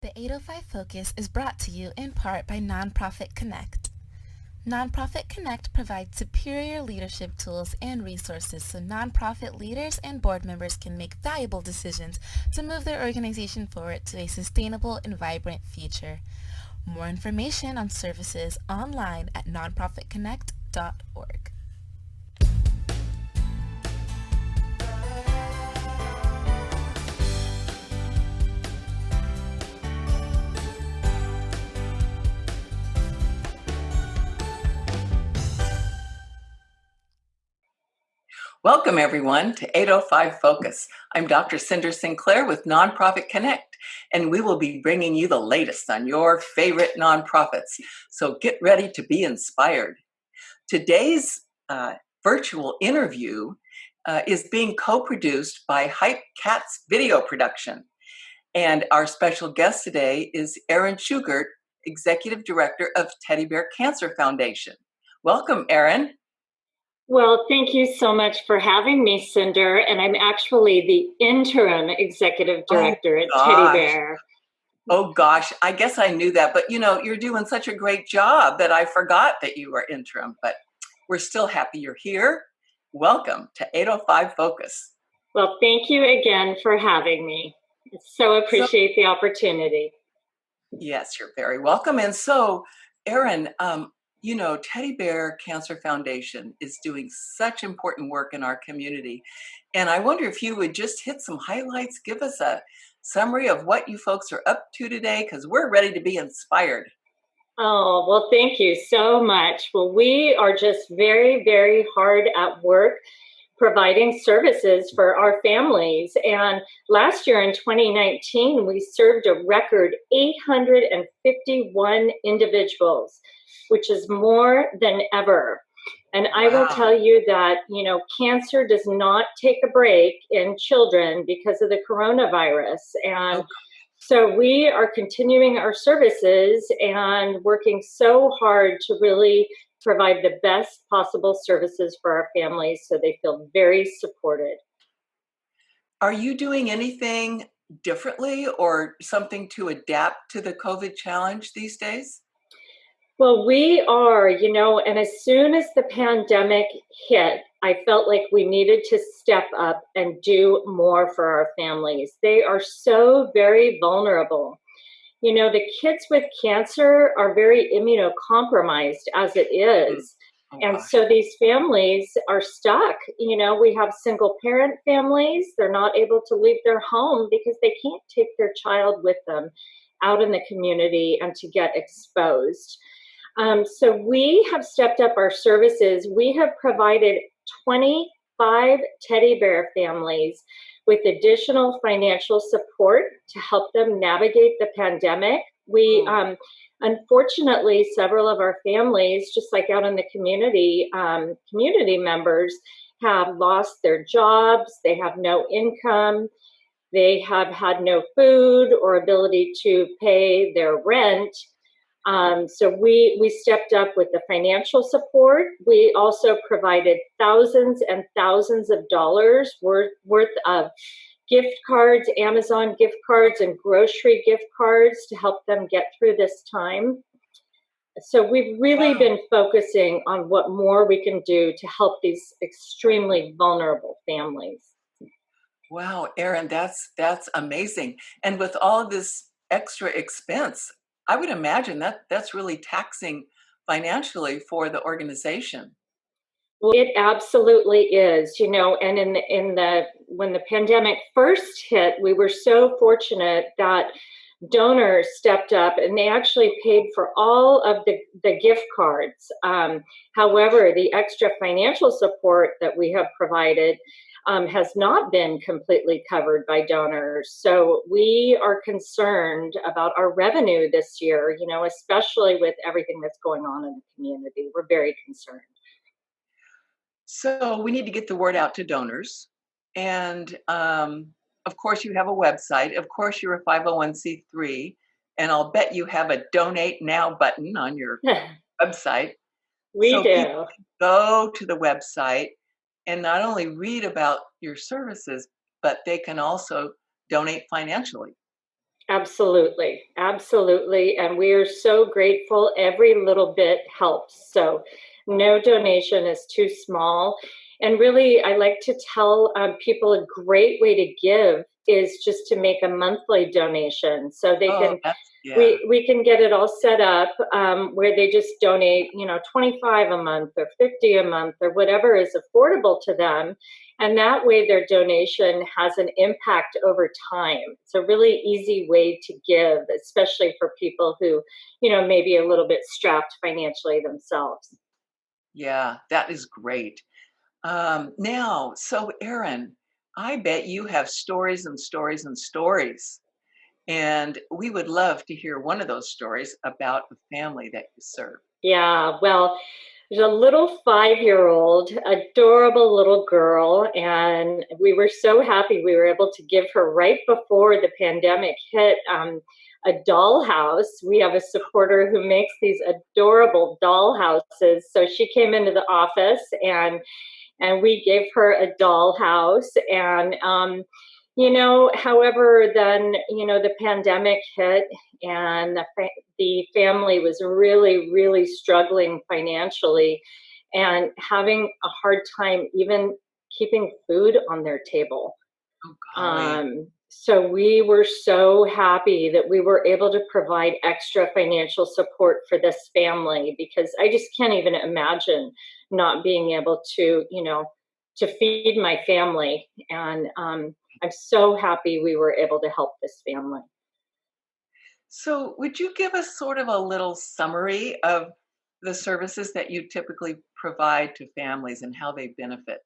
The 805 Focus is brought to you in part by Nonprofit Connect. Nonprofit Connect provides superior leadership tools and resources so nonprofit leaders and board members can make valuable decisions to move their organization forward to a sustainable and vibrant future. More information on services online at nonprofitconnect.org. Welcome, everyone, to 805 Focus. I'm Dr. Cynder Sinclair with Nonprofit Connect, and we will be bringing you the latest on your favorite nonprofits. So get ready to be inspired. Today's virtual interview is being co-produced by Hype Cats Video Production. And our special guest today is Erin Schugert, Executive Director of Teddy Bear Cancer Foundation. Welcome, Erin. Well, thank you so much for having me, Cynder. And I'm actually the interim executive director at Teddy Bear. Oh, gosh. I guess I knew that. But, you're doing such a great job that I forgot that you were interim. But we're still happy you're here. Welcome to 805 Focus. Well, thank you again for having me. So appreciate the opportunity. Yes, you're very welcome. And so, Erin, Teddy Bear Cancer Foundation is doing such important work in our community. And I wonder if you would just hit some highlights, give us a summary of what you folks are up to today, because we're ready to be inspired. Oh, well, thank you so much. Well, we are just very, very hard at work providing services for our families. And last year in 2019, we served a record 851 individuals, which is more than ever. And I will tell you that, cancer does not take a break in children because of the coronavirus. And so we are continuing our services and working so hard to really provide the best possible services for our families so they feel very supported. Are you doing anything differently or something to adapt to the COVID challenge these days? Well, we are, and as soon as the pandemic hit, I felt like we needed to step up and do more for our families. They are so very vulnerable. The kids with cancer are very immunocompromised as it is. And so these families are stuck. We have single parent families. They're not able to leave their home because they can't take their child with them out in the community and to get exposed. So we have stepped up our services. We have provided 25 teddy bear families with additional financial support to help them navigate the pandemic. We, unfortunately, several of our families, just like out in the community, community members have lost their jobs. They have no income. They have had no food or ability to pay their rent. So we stepped up with the financial support. We also provided thousands and thousands of dollars worth of gift cards, Amazon gift cards, and grocery gift cards to help them get through this time. So we've really been focusing on what more we can do to help these extremely vulnerable families. Wow, Erin, that's amazing. And with all of this extra expense, I would imagine that's really taxing financially for the organization. Well, it absolutely is, and when the pandemic first hit, we were so fortunate that donors stepped up and they actually paid for all of the gift cards. However, the extra financial support that we have provided has not been completely covered by donors. So we are concerned about our revenue this year, especially with everything that's going on in the community. We're very concerned. So we need to get the word out to donors. And of course, you have a website. Of course, you're a 501c3. And I'll bet you have a donate now button on your website. We do. Go to the website and not only read about your services, but they can also donate financially. Absolutely, absolutely. And we are so grateful. Every little bit helps. So no donation is too small. And really, I like to tell people a great way to give is just to make a monthly donation. So they Oh, can, yeah. we can get it all set up where they just donate, 25 a month or 50 a month or whatever is affordable to them. And that way their donation has an impact over time. It's a really easy way to give, especially for people who, may be a little bit strapped financially themselves. Yeah, that is great. Now, so Erin, I bet you have stories and stories and stories. And we would love to hear one of those stories about the family that you serve. Yeah, well, there's a little 5-year-old, adorable little girl, and we were so happy we were able to give her right before the pandemic hit a dollhouse. We have a supporter who makes these adorable doll houses. So she came into the office and we gave her a dollhouse and however then the pandemic hit and the family was really really struggling financially and having a hard time even keeping food on their table. Oh, golly. So we were so happy that we were able to provide extra financial support for this family because I just can't even imagine not being able to, to feed my family. And I'm so happy we were able to help this family. So, would you give us sort of a little summary of the services that you typically provide to families and how they benefit?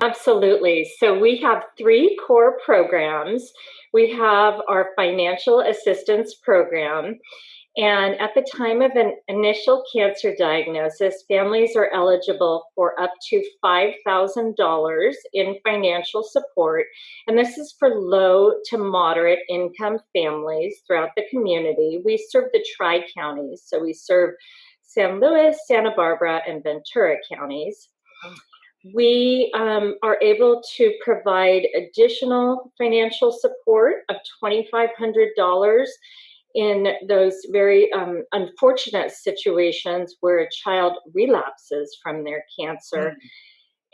Absolutely. So we have three core programs. We have our financial assistance program. And at the time of an initial cancer diagnosis, families are eligible for up to $5,000 in financial support. And this is for low to moderate income families throughout the community. We serve the Tri Counties, so we serve San Luis, Santa Barbara, and Ventura counties. Oh, We are able to provide additional financial support of $2,500 in those very unfortunate situations where a child relapses from their cancer.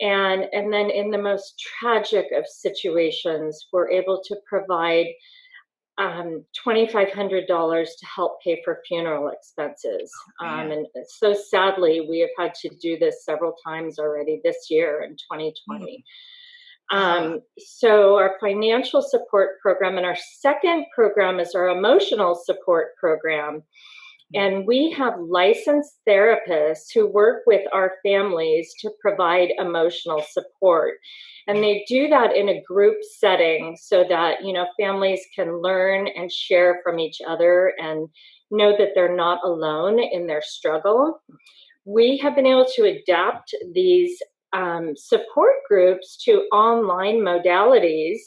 mm, And then in the most tragic of situations, we're able to provide $2,500 to help pay for funeral expenses. man. And so sadly, we have had to do this several times already this year in Mm, 2020. ah, So our financial support program and our second program is our emotional support program. mm, And we have licensed therapists who work with our families to provide emotional support. And mm, they do that in a group setting so that, families can learn and share from each other and know that they're not alone in their struggle. We have been able to adapt these support groups to online modalities,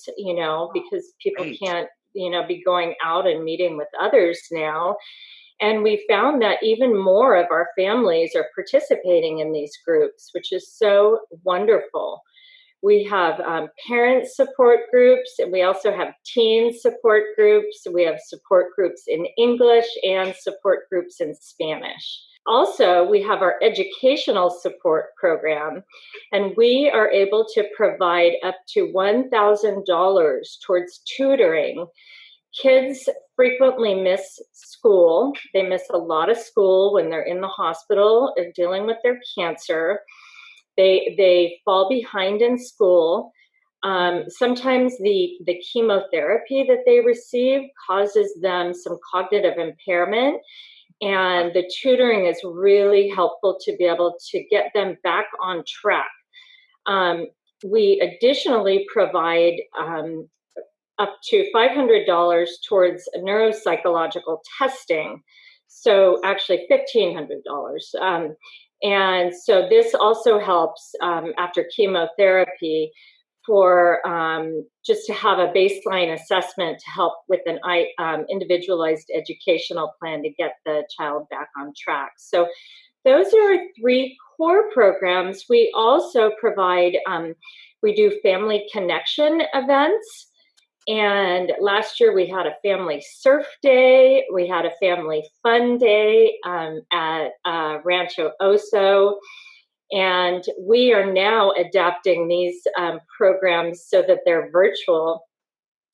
because people great. can't, be going out and meeting with others now. And we found that even more of our families are participating in these groups, which is so wonderful. We have parent support groups, and we also have teen support groups. We have support groups in English and support groups in Spanish. Also, we have our educational support program, and we are able to provide up to $1,000 towards tutoring. Kids frequently miss school. They miss a lot of school when they're in the hospital or dealing with their cancer. They fall behind in school. Mm, Sometimes the chemotherapy that they receive causes them some cognitive impairment, ah, and the tutoring is really helpful to be able to get them back on track. Um, we additionally provide up to $500 towards neuropsychological testing. So actually $1,500. And so this also helps after chemotherapy for just to have a baseline assessment to help with an individualized educational plan to get the child back on track. So those are our three core programs. We also provide, we do family connection events, And last year we had a family surf day. We had a family fun day at Rancho Oso. And we are now adapting these programs so that they're virtual.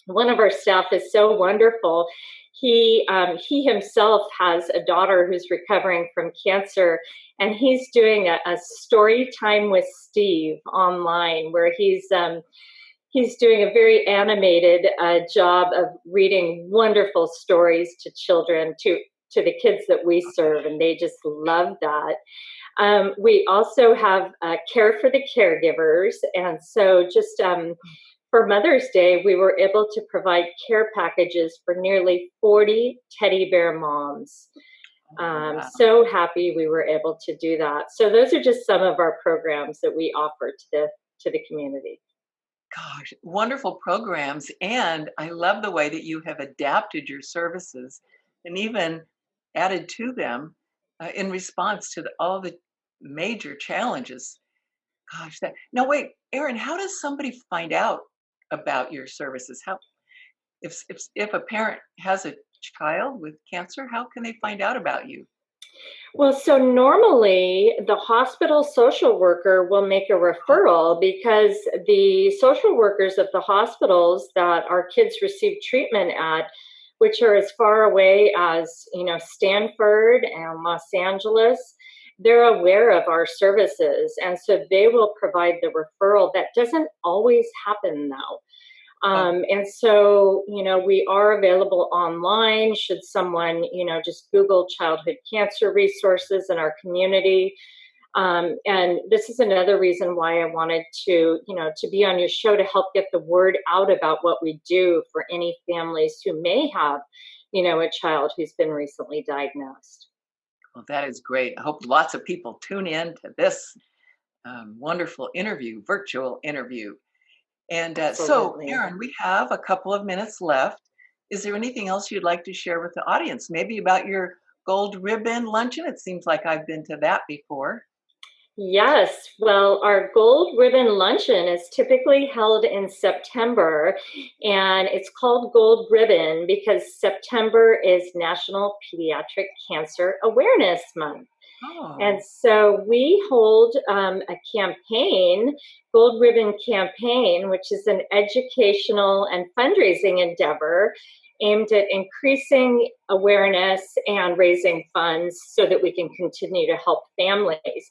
One of our staff is so wonderful. He himself has a daughter who's recovering from cancer, and he's doing a story time with Steve online, where he's doing a very animated job of reading wonderful stories to children, to the kids that we serve, and they just love that. We also have care for the caregivers, and so just for Mother's Day, we were able to provide care packages for nearly 40 teddy bear moms. Wow. So happy we were able to do that. So those are just some of our programs that we offer to the community. Gosh, wonderful programs. And I love the way that you have adapted your services and even added to them in response to all the major challenges. Gosh, that now wait, Erin, how does somebody find out about your services? How if a parent has a child with cancer, how can they find out about you? Well, so normally the hospital social worker will make a referral, because the social workers at the hospitals that our kids receive treatment at, which are as far away as, Stanford and Los Angeles, they're aware of our services. And so they will provide the referral. That doesn't always happen though. And so, we are available online should someone, just Google childhood cancer resources in our community. And this is another reason why I wanted to be on your show, to help get the word out about what we do for any families who may have, a child who's been recently diagnosed. Well, that is great. I hope lots of people tune in to this wonderful interview, virtual interview. And so, Absolutely. Erin, we have a couple of minutes left. Is there anything else you'd like to share with the audience? Maybe about your gold ribbon luncheon? It seems like I've been to that before. Yes, well, our Gold Ribbon Luncheon is typically held in September, and it's called Gold Ribbon because September is National Pediatric Cancer Awareness Month. Oh, And so we hold a campaign, Gold Ribbon Campaign, which is an educational and fundraising endeavor aimed at increasing awareness and raising funds so that we can continue to help families.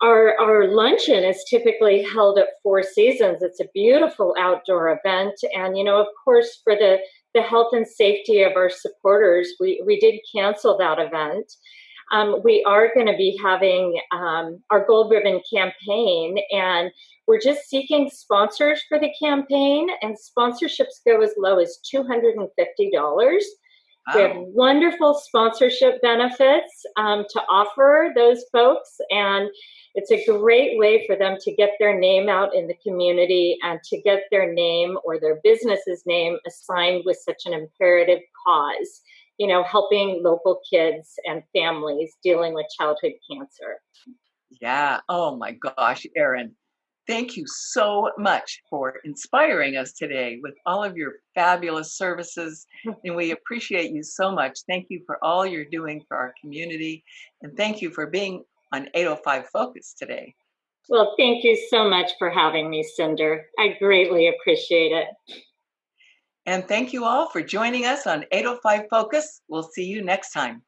Our luncheon is typically held at Four Seasons. It's a beautiful outdoor event. And, of course, for the health and safety of our supporters, we did cancel that event. We are going to be having our Gold Ribbon campaign, and we're just seeking sponsors for the campaign, and sponsorships go as low as $250. We have wow. wonderful sponsorship benefits to offer those folks, and it's a great way for them to get their name out in the community and to get their name or their business's name assigned with such an imperative cause, helping local kids and families dealing with childhood cancer. Yeah. Oh my gosh, Erin. Thank you so much for inspiring us today with all of your fabulous services. And we appreciate you so much. Thank you for all you're doing for our community. And thank you for being on 805 Focus today. Well, thank you so much for having me, Cynder. I greatly appreciate it. And thank you all for joining us on 805 Focus. We'll see you next time.